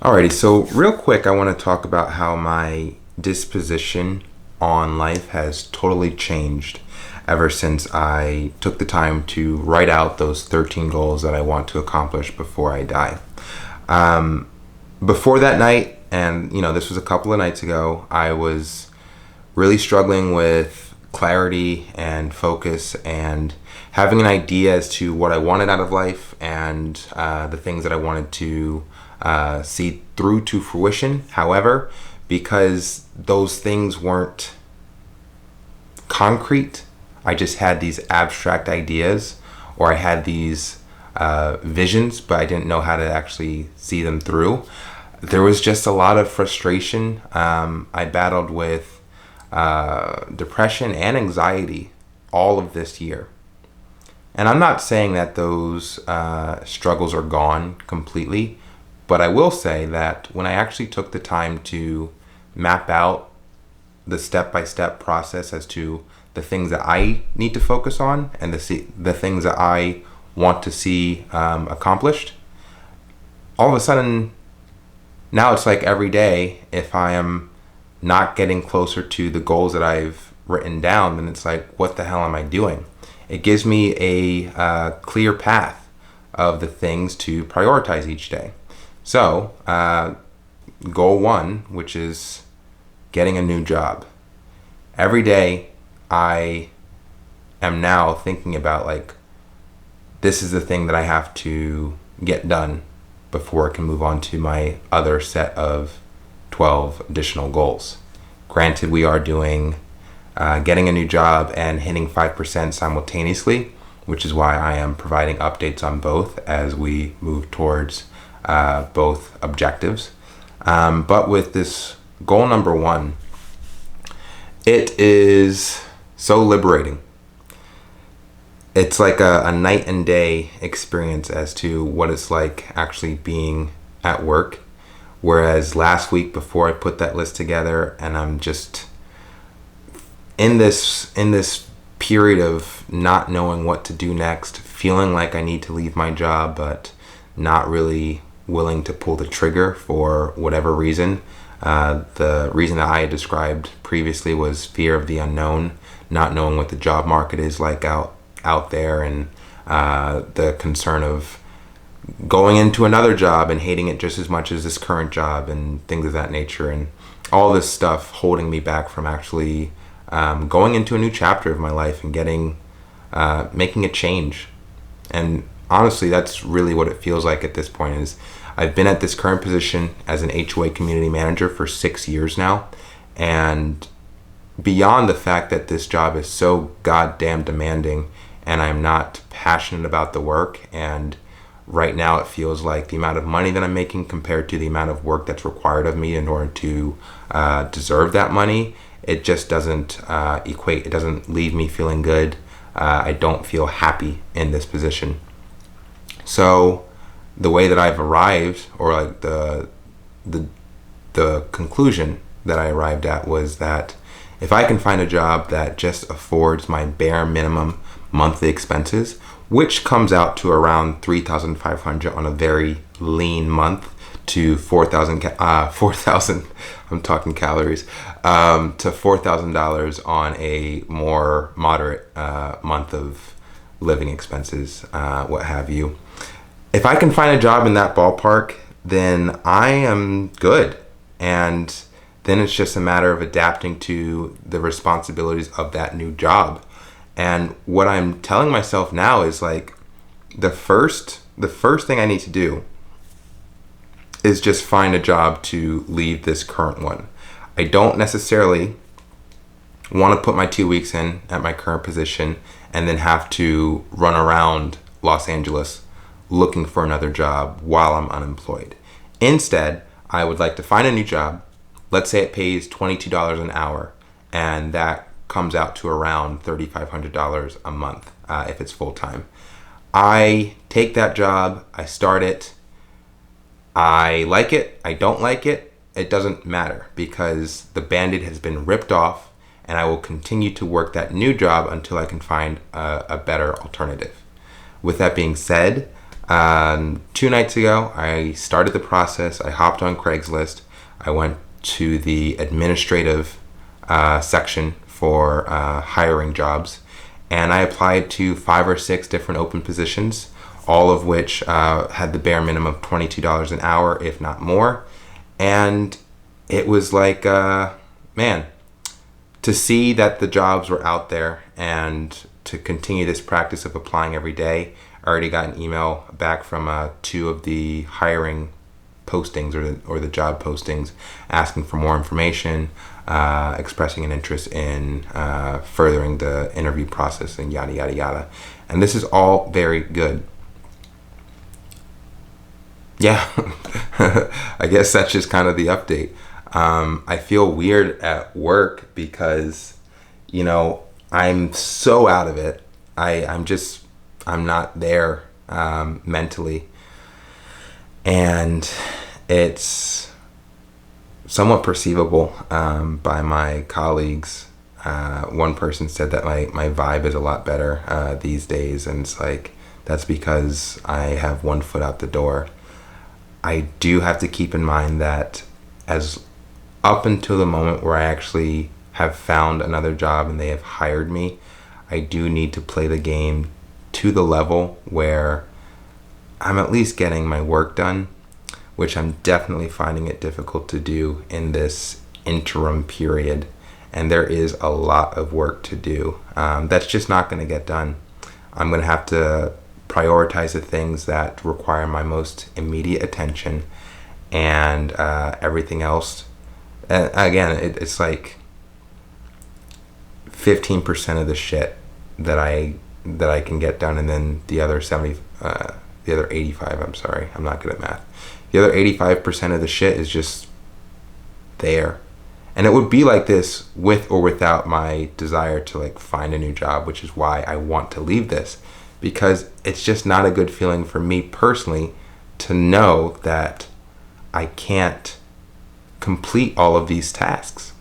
Alrighty, so real quick, I want to talk about how my disposition on life has totally changed ever since I took the time to write out those 13 goals that I want to accomplish before I die. Before that night, and this was a couple of nights ago, I was really struggling with clarity and focus and having an idea as to what I wanted out of life and the things that I wanted to see through to fruition. However, because those things weren't concrete, I just had these abstract ideas or I had these visions, but I didn't know how to actually see them through. There was just a lot of frustration. I battled with depression and anxiety all of this year. And I'm not saying that those struggles are gone completely, but I will say that when I actually took the time to map out the step-by-step process as to the things that I need to focus on and the things that I want to see accomplished, all of a sudden, now it's like every day, if I am not getting closer to the goals that I've written down, then it's like, what the hell am I doing? It gives me a clear path of the things to prioritize each day. So, goal one, which is getting a new job. Every day, I am now thinking about this is the thing that I have to get done before I can move on to my other set of 12 additional goals. Granted, we are doing getting a new job and hitting 5% simultaneously, which is why I am providing updates on both as we move towards both objectives. But with this goal number one, it is so liberating. It's like a night and day experience as to what it's like actually being at work. Whereas last week before I put that list together and I'm just in this period of not knowing what to do next, feeling like I need to leave my job, but not really willing to pull the trigger for whatever reason. The reason that I had described previously was fear of the unknown, not knowing what the job market is like out there, and the concern of going into another job and hating it just as much as this current job and things of that nature, and all this stuff holding me back from actually going into a new chapter of my life and making a change. And honestly, that's really what it feels like at this point. Is I've been at this current position as an HOA community manager for 6 years now, and beyond the fact that this job is so goddamn demanding and I'm not passionate about the work, and right now it feels like the amount of money that I'm making compared to the amount of work that's required of me in order to deserve that money, it just doesn't equate. It doesn't leave me feeling good. I don't feel happy in this position. So the way that I've arrived, or like the conclusion that I arrived at, was that if I can find a job that just affords my bare minimum monthly expenses, which comes out to around $3,500 on a very lean month, to 4,000 I'm talking calories, to $4,000 on a more moderate month of living expenses, what have you. If I can find a job in that ballpark, then I am good. And then it's just a matter of adapting to the responsibilities of that new job. And what I'm telling myself now is the first thing I need to do is just find a job to leave this current one. I don't necessarily want to put my 2 weeks in at my current position and then have to run around Los Angeles looking for another job while I'm unemployed. Instead, I would like to find a new job. Let's say it pays $22 an hour, and that comes out to around $3,500 a month if it's full time. I take that job, I start it, I like it, I don't like it, it doesn't matter, because the Band-Aid has been ripped off, and I will continue to work that new job until I can find a better alternative. With that being said, 2 nights ago, I started the process. I hopped on Craigslist. I went to the administrative section for hiring jobs, and I applied to 5 or 6 different open positions, all of which had the bare minimum of $22 an hour, if not more. And it was like, man, to see that the jobs were out there and to continue this practice of applying every day. I already got an email back from 2 of the hiring postings or the job postings asking for more information, expressing an interest in furthering the interview process and yada yada yada. And this is all very good. Yeah, I guess that's just kind of the update. I feel weird at work because, I'm so out of it. I'm not there mentally. And it's somewhat perceivable by my colleagues. One person said that my vibe is a lot better these days. And it's like, that's because I have one foot out the door. I do have to keep in mind that as up until the moment where I actually have found another job and they have hired me, I do need to play the game to the level where I'm at least getting my work done, which I'm definitely finding it difficult to do in this interim period. And there is a lot of work to do. That's just not going to get done. I'm going to have to prioritize the things that require my most immediate attention, and everything else. And again, it's like 15% of the shit that I can get done, and then the other 85. I'm sorry, I'm not good at math. The other 85% of the shit is just there. And it would be like this with or without my desire to find a new job, which is why I want to leave this. Because it's just not a good feeling for me personally to know that I can't complete all of these tasks.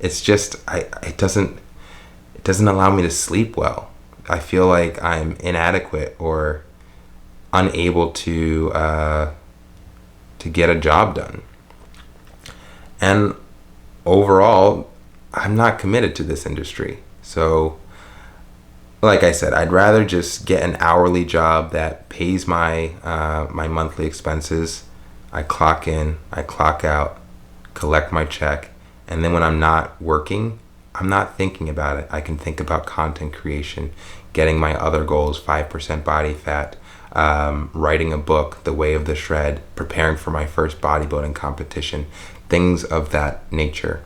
It's just, it doesn't allow me to sleep well. I feel like I'm inadequate or unable to get a job done. And overall, I'm not committed to this industry. So, like I said, I'd rather just get an hourly job that pays my my monthly expenses. I clock in, I clock out, collect my check, and then when I'm not working, I'm not thinking about it. I can think about content creation, getting my other goals, 5% body fat, writing a book, The Way of the Shred, preparing for my first bodybuilding competition, things of that nature.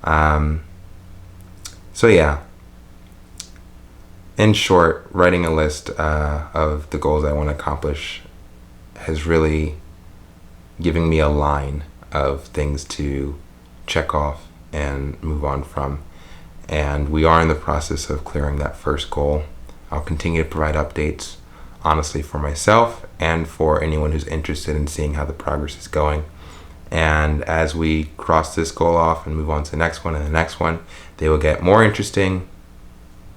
So yeah. In short, writing a list of the goals I want to accomplish has really given me a line of things to check off and move on from. And we are in the process of clearing that first goal. I'll continue to provide updates, honestly, for myself and for anyone who's interested in seeing how the progress is going. And as we cross this goal off and move on to the next one and the next one, they will get more interesting,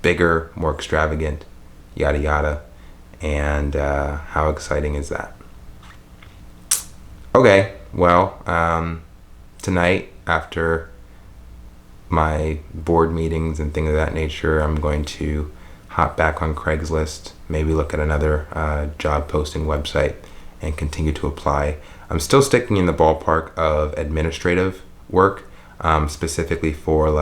bigger, more extravagant, yada yada. And how exciting is that? Okay, well, tonight after my board meetings and things of that nature, I'm going to hop back on Craigslist, maybe look at another job posting website and continue to apply. I'm still sticking in the ballpark of administrative work, specifically for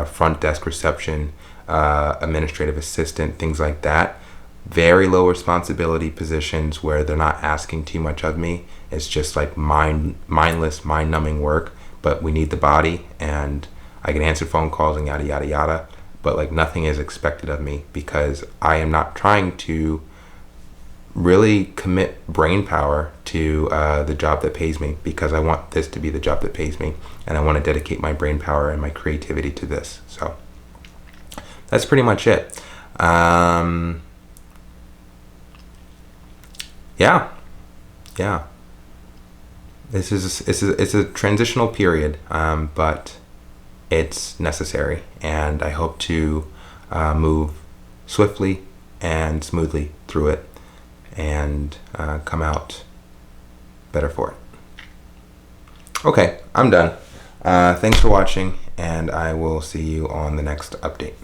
front desk reception, administrative assistant, things like that. Very low responsibility positions where they're not asking too much of me. It's just mindless, mind-numbing work, but we need the body, and I can answer phone calls and yada yada yada, but nothing is expected of me because I am not trying to really commit brain power to the job that pays me, because I want this to be the job that pays me, and I want to dedicate my brain power and my creativity to this. So that's pretty much it. Yeah. This is a transitional period, but it's necessary, and I hope to move swiftly and smoothly through it. and come out better for it. Okay, I'm done. Thanks for watching, and I will see you on the next update.